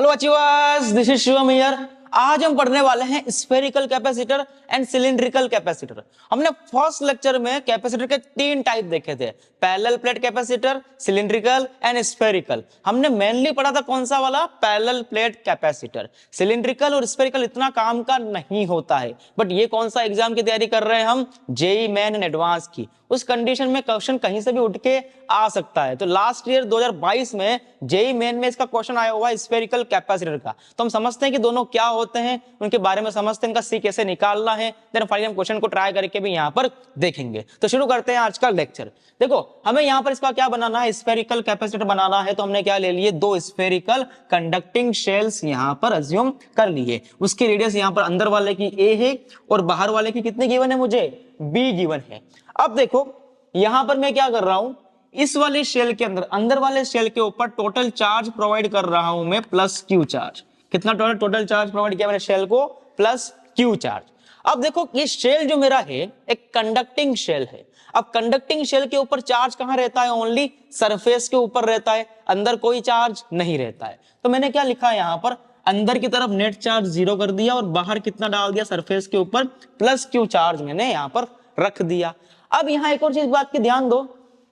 Hello achievers, this is Shivam here. आज हम पढ़ने वाले हैं spherical capacitor and cylindrical capacitor. हमने फर्स्ट लेक्चर में कैपेसिटर के तीन टाइप देखे थे, parallel plate capacitor, cylindrical and spherical. हमने मेनली पढ़ा था कौन सा वाला, पैरेलल प्लेट कैपेसिटर। सिलिंड्रिकल और स्फेरिकल इतना काम का नहीं होता है, बट ये कौन सा एग्जाम की तैयारी कर रहे हैं हम, जेईई मेन एंड एडवांस की। उस कंडीशन में क्वेश्चन कहीं से भी उठ के आ सकता है। तो लास्ट ईयर 2022 में जेईई मेन में इसका क्वेश्चन आया हुआ है स्फेरिकल कैपेसिटर का। तो हम समझते हैं कि दोनों क्या होते हैं, उनके बारे में समझते हैं, इनका सी कैसे निकालना है, देन फाइनली हम क्वेश्चन को ट्राई करके भी यहाँ पर देखेंगे। तो शुरू करते हैं आज का लेक्चर। देखो हमें यहाँ पर इसका क्या बनाना है, स्फेरिकल कैपेसिटर बनाना है। तो हमने क्या ले लिए, दो स्फेरिकल कंडक्टिंग शेल्स यहाँ पर अज्यूम कर लिए। उसकी रेडियस यहाँ पर अंदर वाले की ए है और बाहर वाले की कितनी गिवन है, मुझे बी गिवन है। अब देखो यहां पर मैं क्या कर रहा हूं, इस वाले शेल के अंदर वाले शेल के ऊपर टोटल चार्ज प्रोवाइड कर रहा हूं मैं, प्लस क्यू चार्ज। कितना टोटल चार्ज प्रोवाइड किया मैंने शेल को, प्लस क्यू चार्ज। अब देखो ये शेल जो मेरा है एक कंडक्टिंग शेल है। अब कंडक्टिंग शेल के ऊपर चार्ज कहां रहता है, ओनली सरफेस के ऊपर रहता है, अंदर कोई चार्ज नहीं रहता है। तो मैंने क्या लिखा है यहां पर, अंदर की तरफ नेट चार्ज 0 कर दिया और बाहर कितना डाल दिया, सरफेस के ऊपर प्लस क्यू चार्ज मैंने यहां पर रख दिया। अब यहां एक और चीज बात की ध्यान दो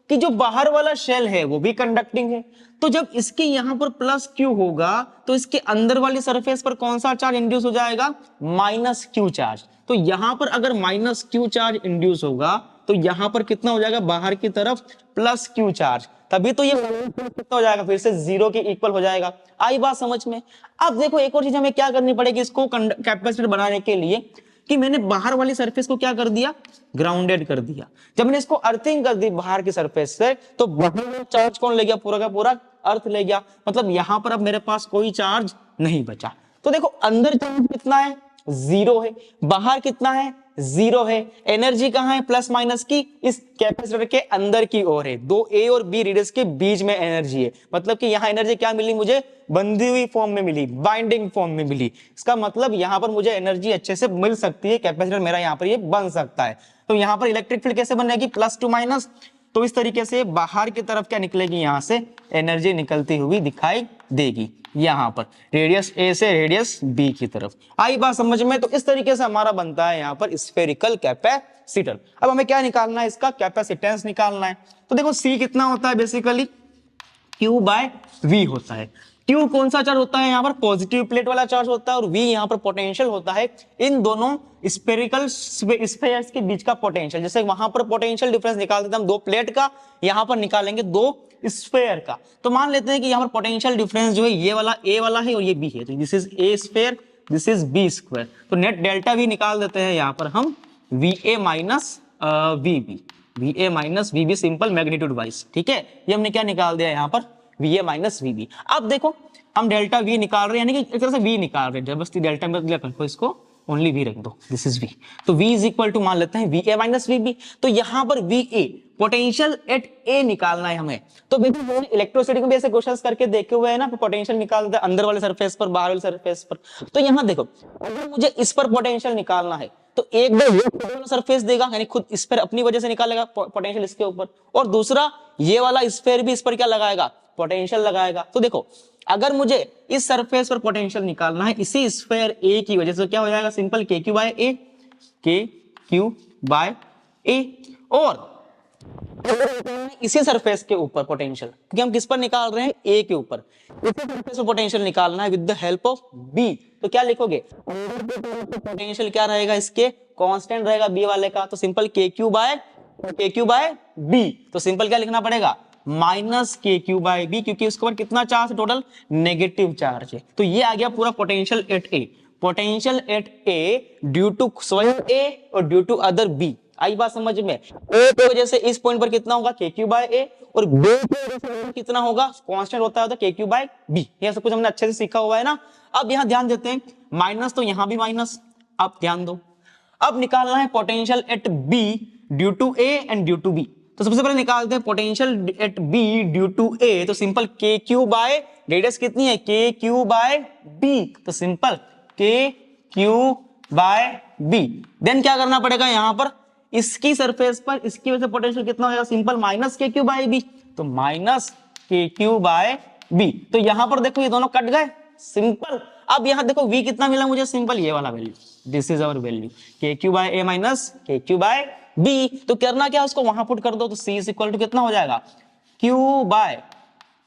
कि जो बाहर वाला शेल है वो भी कंडक्टिंग है। तो जब इसके यहां पर प्लस क्यू होगा तो इसके अंदर वाली सरफेस पर कौन सा चार्ज इंड्यूस हो जाएगा, माइनस क्यू चार्ज। तो यहां पर अगर माइनस क्यू चार्ज इंड्यूस होगा तो यहां पर कितना हो जाएगा, बाहर की तरफ प्लस क्यू चार्ज। तभी तो ये कितना हो जाएगा, फिर से 0 के इक्वल हो जाएगा। आई बात समझ में। अब देखो एक और चीज हमें क्या करनी पड़ेगी इसको कैपेसिटर बनाने के लिए, कि मैंने बाहर वाली सरफेस को क्या कर दिया, ग्राउंडेड कर दिया। जब मैंने इसको अर्थिंग कर दी बाहर की सरफेस से, तो बाहर चार्ज कौन ले गया, पूरा का पूरा अर्थ ले गया। मतलब यहां पर अब मेरे पास कोई चार्ज नहीं बचा। तो देखो अंदर चार्ज कितना है, 0 है, बाहर कितना है, 0 है। एनर्जी कहां है, प्लस माइनस की इस कैपेसिटर के अंदर की ओर है। दो ए और बी रेडियस के बीच में एनर्जी है। मतलब कि यहां एनर्जी क्या मिली मुझे, बंधी हुई फॉर्म में मिली, बाइंडिंग फॉर्म में मिली। इसका मतलब यहां पर मुझे एनर्जी अच्छे से मिल सकती है, कैपेसिटर मेरा यहां पर ये बन सकता है। तो यहां पर इलेक्ट्रिक फील्ड कैसे बनेगी, प्लस टू माइनस। तो इस तरीके से बाहर की तरफ क्या निकलेगी, यहां से एनर्जी निकलती हुई दिखाई देगी, यहां पर रेडियस ए से रेडियस बी की तरफ। आई बात समझ में। तो इस तरीके से हमारा बनता है यहां पर स्फेरिकल कैपेसिटर। अब हमें क्या निकालना है, इसका कैपेसिटेंस निकालना है। तो देखो सी कितना होता है, बेसिकली Q बाय V होता है। Q कौन सा चार्ज होता है, यहाँ पर पॉजिटिव प्लेट वाला चार्ज होता है, और V यहाँ पर पोटेंशियल होता है इन दोनों स्फेरिकल स्फेयर्स के बीच का पोटेंशियल। जैसे वहां पर पोटेंशियल डिफरेंस निकालते थे हम दो प्लेट का, यहाँ पर निकालेंगे दो स्फेयर का। तो मान लेते हैं कि यहाँ पर पोटेंशियल डिफरेंस जो है ये वाला A वाला है और ये B है। तो this is A sphere, this is B square. तो नेट डेल्टा V निकाल देते हैं यहाँ पर हम, VA minus VB, VA minus VB simple magnitude wise. ठीक है, ये हमने क्या निकाल दिया यहाँ पर, VA माइनस VB। अब देखो हम डेल्टा V निकाल रहे हैं, यानी कि एक तरह से V निकाल रहे हैं, जबरदस्ती डेल्टा में रखो, इसको ओनली V रख दो, दिस इज V। तो V इज इक्वल टू मान लेते हैं VA माइनस VB। तो यहाँ पर VA पोटेंशियल एट A निकालना है हमें। तो बेबी इलेक्ट्रोस्टैटिक में भी ऐसे क्वेश्चंस करके देखे हुए हैं ना, पोटेंशियल निकालते हैं अंदर वाले सरफेस पर, बाहर वाले सरफेस पर। तो यहाँ देखो अगर मुझे इस पर पोटेंशियल निकालना है तो एक बार सरफेस देगा, यानी खुद इस पर अपनी वजह से निकालेगा पोटेंशियल इसके ऊपर, और दूसरा ये वाला स्फीयर भी इस पर क्या लगाएगा, पोटेंशियल लगाएगा। तो देखो अगर मुझे इस सरफेस पर पोटेंशियल निकालना है इसी स्फीयर ए की वजह से, क्या हो जाएगा, सिंपल के क्यू बाय ए, के क्यू बाय ए। और इसी सरफेस के ऊपर पोटेंशियल, क्योंकि हम किस पर निकाल रहे हैं, ए के ऊपर, इसी सरफेस पर पोटेंशियल निकालना है with the help of B. तो क्या लिखोगे, पोटेंशियल क्या रहेगा, इसके कांस्टेंट रहेगा बी वाले का। तो simple K Q by B. तो सिंपल क्या लिखना पड़ेगा, minus K Q by B, क्योंकि उसके ऊपर कितना चार्ज है, टोटल नेगेटिव चार्ज है। तो ये आ गया पूरा potential at A. Potential at A due to स्वयं ए और ड्यू टू अदर बी। आई बात समझ में। ए की वजह से इस पॉइंट पर कितना होगा, के क्यू बाय ए, और बी की वजह से कितना होगा, कांस्टेंट होता है के क्यू बाय बी। ये सब कुछ हमने अच्छे से सीखा हुआ है ना। अब यहां ध्यान देते हैं, माइनस तो यहां भी माइनस। अब ध्यान दो, अब निकालना है potential at B due to A and due to B. तो सबसे पहले निकालते हैं potential at B due to A. तो simple K Q by radius कितनी है, के क्यू बाय बी। तो simple K Q by B. Then क्या करना पड़ेगा, यहां पर इसकी सरफेस पर इसकी वजह से पोटेंशियल कितना हो जाएगा, simple minus K Q by B. तो minus K Q by B. तो यहां पर देखो ये दोनों कट गए, सिंपल। अब यहाँ देखो v कितना मिला मुझे, सिंपल ये वाला value, this is our value K Q by A minus K Q by B. तो करना क्या, उसको वहां पुट कर दो, तो c इज इक्वल टू कितना हो जाएगा, q बाय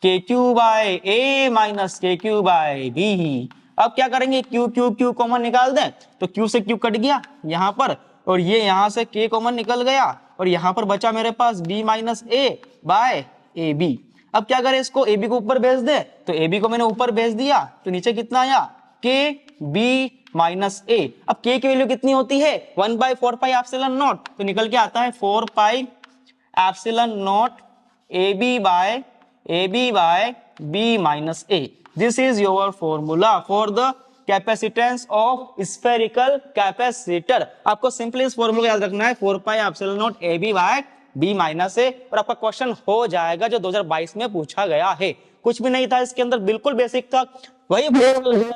के Q by A minus K Q by B. अब क्या करेंगे, क्यू क्यू क्यू कॉमन निकाल दें, तो क्यू से क्यू कट गया यहां पर, और ये यहां से k कॉमन निकल गया, और यहां पर बचा मेरे पास b minus A by A B. अब क्या करें, इसको ए बी को ऊपर भेज दे, तो ए बी को मैंने ऊपर भेज दिया, तो नीचे कितना आया, के बी माइनस ए। अब k की वैल्यू कितनी होती है, 1/4 पाई एप्सिलॉन नॉट, तो निकल के आता है 4 pi epsilon naught A B by B minus A. This is your formula for the capacitance of spherical capacitor. आपको सिंपली इस फॉर्मूला को याद रखना है, 4 pi epsilon naught A B by B minus A, और आपका क्वेश्चन हो जाएगा जो 2022 में पूछा गया है। कुछ भी नहीं था इसके अंदर, बिल्कुल बेसिक था, वही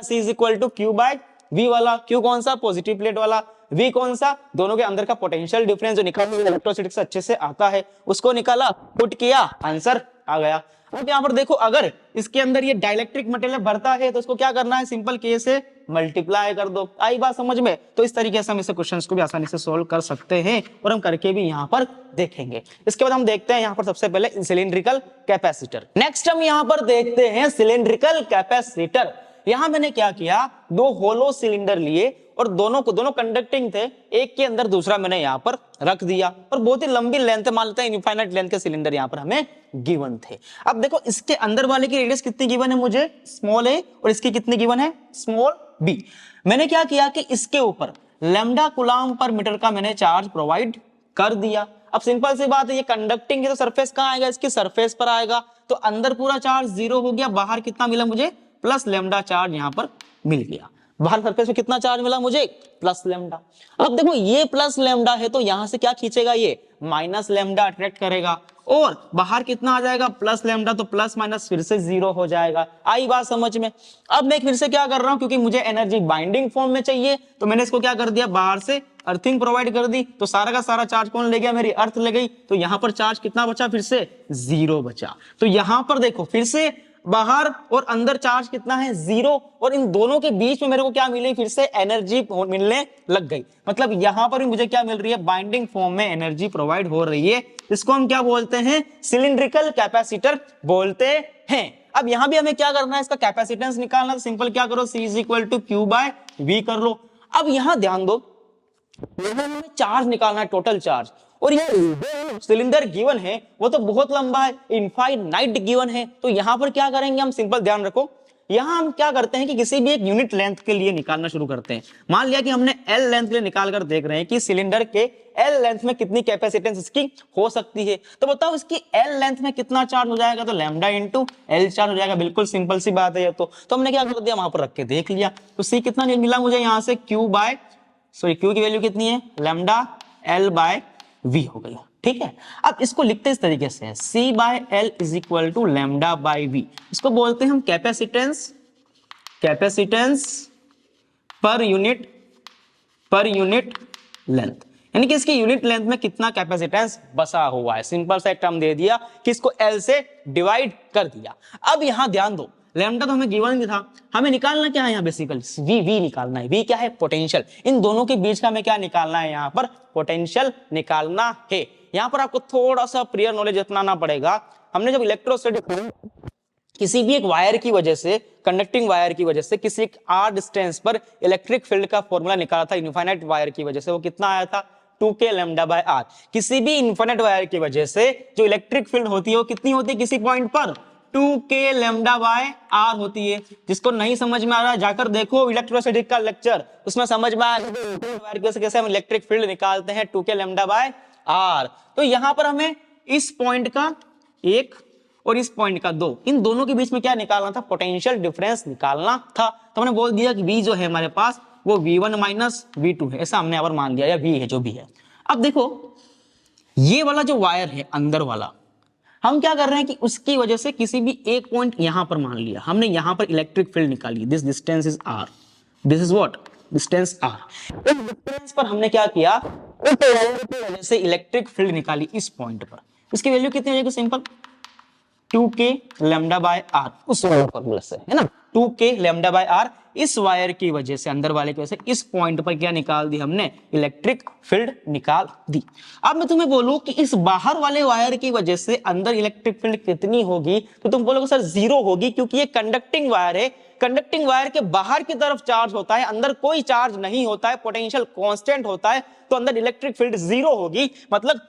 C is equal to Q by V वाला, क्यू कौन सा, पॉजिटिव प्लेट वाला, वी कौन सा, दोनों के अंदर का पोटेंशियल डिफरेंस जो निकालने में इलेक्ट्रोस्टैटिक्स से अच्छे से आता है, उसको निकाला, पुट किया, आंसर आ गया। अब यहाँ पर देखो, अगर इसके अंदर ये डाइलेक्ट्रिक मटेरियल भरता है तो उसको क्या करना है, सिंपल के से मल्टीप्लाई कर दो। आई बात समझ में? तो इस तरीके से हम इस क्वेश्चंस को भी आसानी से सोल्व कर सकते हैं, और हम करके भी यहाँ पर देखेंगे। इसके बाद हम देखते हैं यहाँ पर सबसे पहले सिलिंड्रिकल कैपेसिटर। नेक्स्ट हम यहाँ पर देखते हैं सिलिंड्रिकल कैपेसिटर। यहां मैंने क्या किया, दो होलो सिलेंडर लिए और दोनों कंडक्टिंग थे, एक के अंदर दूसरा मैंने यहां पर रख दिया, और बहुत ही लंबी लेंथ, मान लेते हैं इनफाइनाइट लेंथ के सिलेंडर यहां पर हमें गिवन थे। अब देखो इसके अंदर वाले की रेडियस कितनी गिवन है मुझे, स्मॉल ए, और इसकी कितनी गिवन है, स्मॉल बी। मैंने क्या किया कि इसके ऊपर लैम्डा कूलम्ब पर मीटर का मैंने चार्ज प्रोवाइड कर दिया। अब सिंपल सी बात है, ये कंडक्टिंग है तो सरफेस कहां आएगा, इसकी सरफेस पर आएगा, तो अंदर पूरा चार्ज 0 हो गया, बाहर कितना मिला मुझे, प्लस लैम्डा चार्ज यहां पर मिल गया। बाहर सरफेस पे कितना चार्ज मिला मुझे, प्लस लैम्डा। अब देखो ये प्लस लैम्डा है तो यहां से क्या खींचेगा, ये माइनस लैम्डा अट्रैक्ट करेगा, और बाहर कितना आ जाएगा, प्लस लैम्डा, तो प्लस माइनस फिर से 0 हो जाएगा। आई बात समझ में? अब मैं फिर से क्या कर रहा हूं, क्योंकि मुझे एनर्जी बाइंडिंग फॉर्म में चाहिए, तो मैंने इसको क्या कर दिया, बाहर से अर्थिंग प्रोवाइड कर दी, तो सारा का सारा चार्ज कौन ले गया, मेरी अर्थ ले गई, तो यहां पर चार्ज कितना बचा, फिर से 0 बचा। तो यहां पर देखो फिर से बाहर और अंदर चार्ज कितना है, 0, और इन दोनों के बीच में मेरे को क्या मिली, फिर से एनर्जी मिलने लग गई। मतलब यहां पर भी मुझे क्या मिल रही है, बाइंडिंग फॉर्म में एनर्जी प्रोवाइड हो रही है। इसको हम क्या बोलते हैं, सिलिंड्रिकल कैपेसिटर बोलते हैं। अब यहां भी हमें क्या करना है, इसका कैपेसिटेंस निकालना, तो सिंपल क्या करो, C is equal to Q by V कर लो। अब यहां ध्यान दो, हमें चार्ज निकालना है, टोटल चार्ज, और ये सिलेंडर गिवन है वो तो बहुत लंबा है, इनफाइनाइट गिवन है। तो यहां पर क्या करेंगे हम, सिंपल ध्यान रखो, यहां हम क्या करते हैं कि किसी भी एक यूनिट लेंथ के लिए निकालना शुरू करते हैं। मान लिया कि हमने L लेंथ के लिए निकाल कर देख रहे हैं कि सिलेंडर के L लेंथ में कितनी कैपेसिटेंस इसकी हो सकती है, तो बताओ इसकी L लेंथ में कितना चार्ज हो जाएगा, तो लैम्डा इंटू L चार्ज हो जाएगा। बिल्कुल सिंपल सी बात है ये तो हमने क्या कर दिया, वहां पर रख के देख लिया। तो C कितना मिला मुझे यहां से, Q की वैल्यू कितनी है, लैम्डा L बाय V हो गई। ठीक है, अब इसको लिखते इस तरीके से, C by L is equal to lambda by V। इसको बोलते हैं हम कैपेसिटेंस पर यूनिट लेंथ, यानी कि इसकी यूनिट लेंथ में कितना कैपेसिटेंस बसा हुआ है। सिंपल सा एक टर्म दे दिया कि इसको L से डिवाइड कर दिया। अब यहां ध्यान दो, लैम्डा तो हमें गिवन ही था, हमें निकालना क्या है यहाँ, बेसिकली V निकालना है। V क्या है, पोटेंशियल। इन दोनों के बीच का हमें क्या निकालना है, यहाँ पर पोटेंशियल निकालना है। यहाँ पर आपको थोड़ा सा प्रियर नॉलेज अपनाना पड़ेगा। हमने जब इलेक्ट्रोस्टैटिक किसी भी एक वायर की वजह से, कंडक्टिंग वायर की वजह से किसी एक r डिस्टेंस पर इलेक्ट्रिक फील्ड का फॉर्मूला निकाला था, इनफाइनाइट वायर की वजह से, वो कितना आया था, 2k लैम्डा बाय r। किसी भी इनफाइनाइट वायर की वजह से जो इलेक्ट्रिक फील्ड होती है वो कितनी होती है, किसी पॉइंट पर 2k लैम्डा बाय r होती है। जिसको नहीं समझ में आ रहा जाकर देखो इलेक्ट्रोस्टैटिक का लेक्चर, उसमें समझ में आएगा कैसे हम इलेक्ट्रिक फील्ड निकालते हैं, 2k लैम्डा बाय r। तो यहां पर हमें इस पॉइंट का 1 और इस पॉइंट का 2, इन दोनों के बीच में क्या निकालना था, पोटेंशियल डिफरेंस निकालना था। तो हमने बोल दिया कि V जो है हमारे पास वो V1 माइनस V2 है, ऐसा हमने यहाँ पर मान लिया, या V है जो भी है। अब देखो ये वाला जो वायर है अंदर वाला, हम क्या कर रहे हैं कि उसकी वजह से किसी भी एक पॉइंट यहां पर मान लिया, हमने यहां पर इलेक्ट्रिक फील्ड निकाली, this distance is r, this is what, distance r। इस डिस्टेंस पर हमने क्या किया, उस वायर की वजह से इलेक्ट्रिक फील्ड निकाली इस पॉइंट पर। इसकी वैल्यू कितनी हो जाएगी, simple 2k lambda bye r, उस वाला फॉर्मूला से, है ना। 2k lambda by R. इस वायर की वजह से, अंदर वाले की वजह से, इस पॉइंट पर क्या निकाल दी हमने, इलेक्ट्रिक फील्ड निकाल दी। अब मैं तुम्हें बोलूं कि इस बाहर वाले वायर की वजह से अंदर इलेक्ट्रिक फील्ड कितनी होगी, तो तुम बोलोगे सर जीरो होगी, क्योंकि ये कंडक्टिंग वायर है। कंडक्टिंग वायर के बाहर की तरफ चार्ज होता है, अंदर कोई चार्ज नहीं होता है, पोटेंशियल कांस्टेंट होता है, तो अंदर इलेक्ट्रिक फील्ड जीरो होगी, मतलब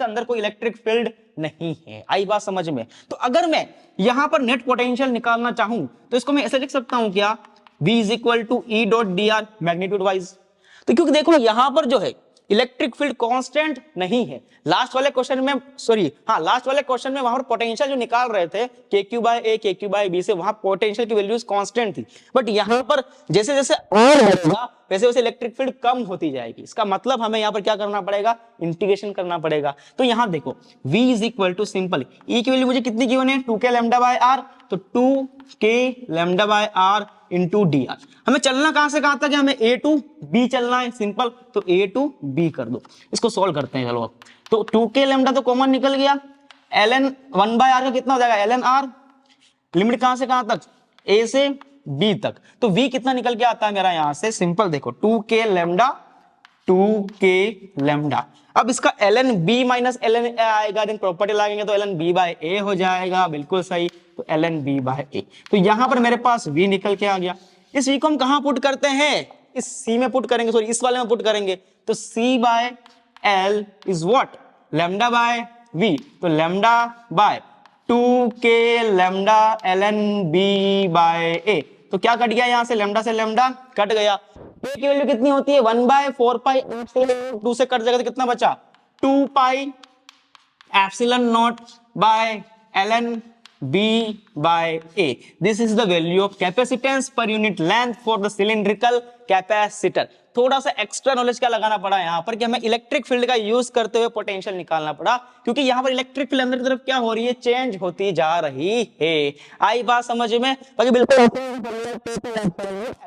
अंदर कोई इलेक्ट्रिक फील्ड नहीं है। आई बात समझ में? तो अगर मैं यहां पर नेट पोटेंशियल निकालना चाहूं तो इसको मैं ऐसे लिख सकता हूं क्या, V is equal to E dot D R magnitude wise. तो क्योंकि देखो यहां पर जो है इलेक्ट्रिक फील्ड कांस्टेंट नहीं है। लास्ट वाले क्वेश्चन में, लास्ट वाले क्वेश्चन में वहां पर पोटेंशियल जो निकाल रहे थे के क्यू बाय ए के क्यू बाय बी से, वहां पोटेंशियल की वैल्यूज कांस्टेंट थी। बट यहां पर जैसे जैसे और बढ़ेगा वैसे वैसे इलेक्ट्रिक फील्ड कम होती जाएगी। इसका मतलब हमें यहां पर क्या करना पड़ेगा, इंटीग्रेशन करना पड़ेगा। तो यहां देखो v is equal to simple E की वैल्यू मुझे कितनी गिवन है, 2k लैम्डा बाय आर, तो 2k lambda by R into D R. हमें चलना कहां से कहां तक है, हमें ए टू बी चलना है, सिंपल। तो ए टू बी कर दो, इसको सॉल्व करते हैं। चलो अब तो 2k लैम्डा तो कॉमन निकल गया, ln 1 बाय आर का कितना हो जाएगा, ln r, लिमिट कहां से कहां तक, a से b तक। तो v कितना निकल के आता है मेरा यहां से, सिंपल देखो 2k लैम्डा, 2k लैम्डा। अब इसका ln b minus ln a आएगा, देन प्रॉपर्टी लगाएंगे तो ln b बाय a हो जाएगा, बिल्कुल सही। तो ln b बाय a, तो यहां पर मेरे पास v निकल के आ गया। इस v को हम कहां पुट करते हैं, इस c में पुट करेंगे, सॉरी इस वाले में पुट करेंगे। तो c by l is what, lambda by v, तो lambda by 2k lambda ln b by a। तो क्या कट गया यहां से, लैम्डा से लैम्डा कट गया। a की वैल्यू कितनी होती है, 1 बाय 4 पाई, 2 से कट जाएगा तो कितना बचा, 2 pi epsilon not by ln b by a. This is the value of capacitance per unit length for the cylindrical capacitor. थोड़ा सा एक्स्ट्रा नॉलेज क्या लगाना पड़ा यहाँ पर कि हमें इलेक्ट्रिक फील्ड का यूज करते हुए पोटेंशियल निकालना पड़ा, क्योंकि यहाँ पर इलेक्ट्रिक फील्ड अंदर की तरफ क्या हो रही है, चेंज होती जा रही है। आई बात समझ में? बाकी बिल्कुल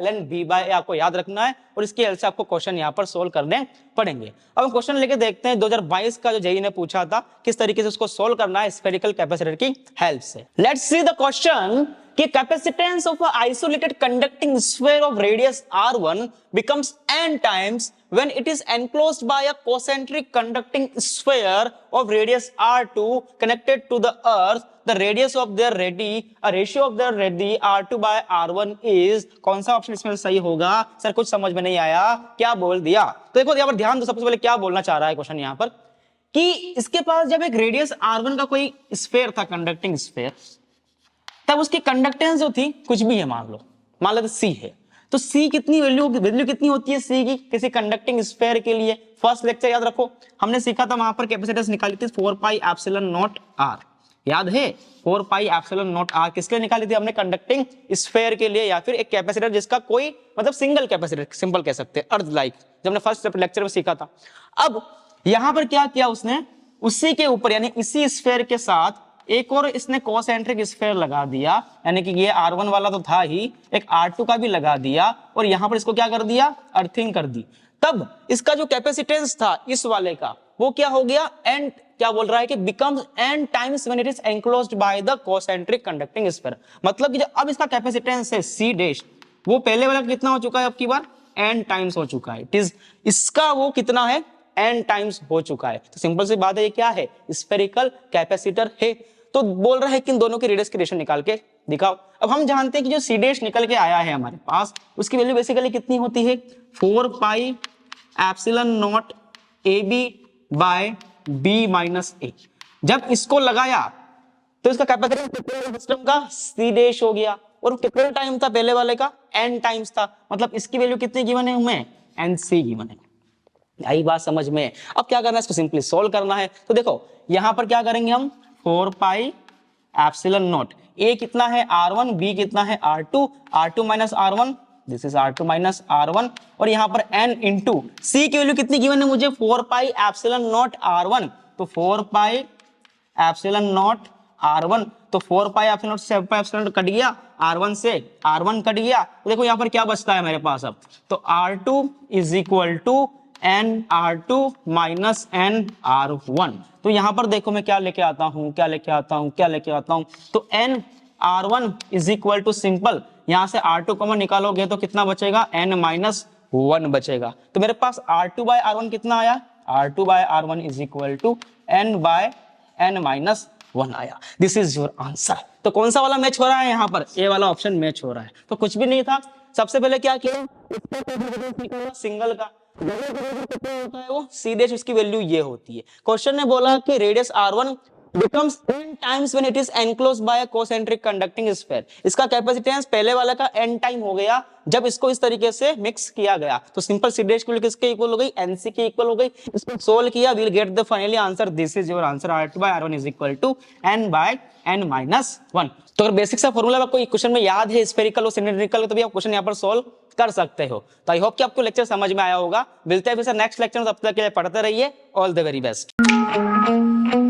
ln b by a आपको याद रखना है और इसकी हेल्प से आपको क्वेश्चन यहाँ पर सोल्व करने पड़ेंगे। अब हम क्वेश्चन लेके देखते हैं 2022 का जो जेई ने पूछा था, किस तरीके से उसको सोल्व करना है स्फेरिकल कैपेसिटर की हेल्प से। लेट्स सी द क्वेश्चन कि capacitance of a isolated conducting sphere of radius r1 becomes n times when it is enclosed by a concentric conducting sphere of radius r2 connected to the earth. The radius of their radii, a ratio of their radii r2 by r1 is, कौन सा option इसमें सही होगा? Sir कुछ समझ में नहीं आया, क्या बोल दिया? तो देखो यहाँ पर ध्यान दो, सबसे पहले क्या बोलना चाह रहा है क्वेश्चन यहाँ पर कि इसके पास जब एक रेडियस r1 का कोई स्फीयर था, कंडक्टिंग स्फीयर, तब उसकी कंडक्टेंस जो थी कुछ भी है, मान लो C है, तो C कितनी वैल्यू कितनी होती है C की किसी कंडक्टिंग स्फीयर के लिए? फर्स्ट लेक्चर याद रखो, हमने सीखा था वहां पर कैपेसिटेंस निकाली थी 4 पाई एप्सिलॉन नॉट r, याद है? 4 पाई एप्सिलॉन नॉट r किसके लिए निकाली थी हमने? कंडक्टिंग स्फीयर के लिए, या फिर एक कैपेसिटर जिसका कोई मतलब सिंगल कैपेसिटर, सिंपल कह सकते हैं, अर्थ लाइक, जब हमने फर्स्ट लेक्चर में सीखा था। अब यहां पर क्या किया उसने, उसी के ऊपर यानी इसी स्फीयर के साथ एक और इसने कोसेंट्रिक स्फीयर लगा दिया, यानी कि ये r1 वाला तो था ही, एक r2 का भी लगा दिया और यहां पर इसको क्या कर दिया, अर्थिंग कर दी। तब इसका जो कैपेसिटेंस था इस वाले का वो क्या हो गया, n, क्या बोल रहा है कि becomes n times when it is enclosed by the concentric conducting sphere. मतलब कि जो अब इसका कैपेसिटेंस है C डैश, वो पहले वाला कितना हो चुका है, अब की बार n टाइम्स हो चुका है। इट इज, इसका वो कितना है, n टाइम्स हो चुका है। तो सिंपल सी बात है, ये क्या है, स्फेरिकल कैपेसिटर है। तो बोल रहा है कि इन दोनों की रेडियस की रेशो निकाल के दिखाओ। अब हम जानते हैं कि जो C डैश निकल के आया है हमारे पास, उसकी वैल्यू बेसिकली कितनी होती है, 4 pi epsilon not AB by B minus A। जब इसको लगाया तो इसका कैपेसिटेंस सिस्टम का C डैश हो गया, और कितना टाइम था पहले वाले का, n टाइम्स था, मतलब इसकी वैल्यू कितनी गिवन है हमें, NC गिवन है। यही बात समझ में? अब क्या करना है, इसको सिंपली सोल्व करना है। तो देखो यहां पर क्या करेंगे हम, 4 पाई एप्सिलॉन नॉट, A कितना है R1, B कितना है R2, R2 minus R1, this is R2 minus R1, और यहां पर n इंटू C की वैल्यू कितनी गिवन है मुझे, 4 पाई एप्सिलॉन नॉट R1, तो 4 पाई एप्सिलॉन नॉट R1, तो 4 पाई एप्सिलॉन से 7 पाई एप्सिलॉन कट गया, R1 से R1 कट गया, तो देखो यहां पर क्या बचता है मेरे पास अब, तो R2 is equal to n R2 minus n R1। तो यहां पर देखो मैं क्या लेके आता हूं, तो n R1 is equal to simple, यहां से R2 कॉमन निकालोगे तो कितना बचेगा, n-1 बचेगा। तो मेरे पास R2 बाय R1 कितना आया, R2 by R1 is equal to n by n-1 आया। This is your answer. तो कौन सा वाला मैच हो रहा है यहाँ पर, ए वाला ऑप्शन मैच हो रहा है। तो कुछ भी नहीं था, सबसे पहले क्या किया, सिंगल का कितना होता है वो सीधे उसकी वैल्यू ये होती है। क्वेश्चन ने बोला कि radius R1 becomes n times when it is enclosed by a concentric conducting sphere। इसका कैपेसिटेंस पहले वाला का n टाइम हो गया जब इसको इस तरीके से मिक्स किया गया। तो सिंपल सीडेश की किसके इक्वल हो गई, nc के इक्वल हो गई। इसको सोल्व किया, we'll get the finally answer. This is your answer, R2 by R1 is equal to n by n-1। तो अगर बेसिक सा फॉर्मूला आपको क्वेश्चन में याद है स्फेरिकल और सिलिंड्रिकल, तो भी आप क्वेश्चन यहाँ पर सोल्व कर सकते हो। तो आई होप कि आपको लेक्चर समझ में आया होगा। मिलते हैं फिर नेक्स्ट लेक्चर में, तब तक के लिए पढ़ते रहिए। All the very best.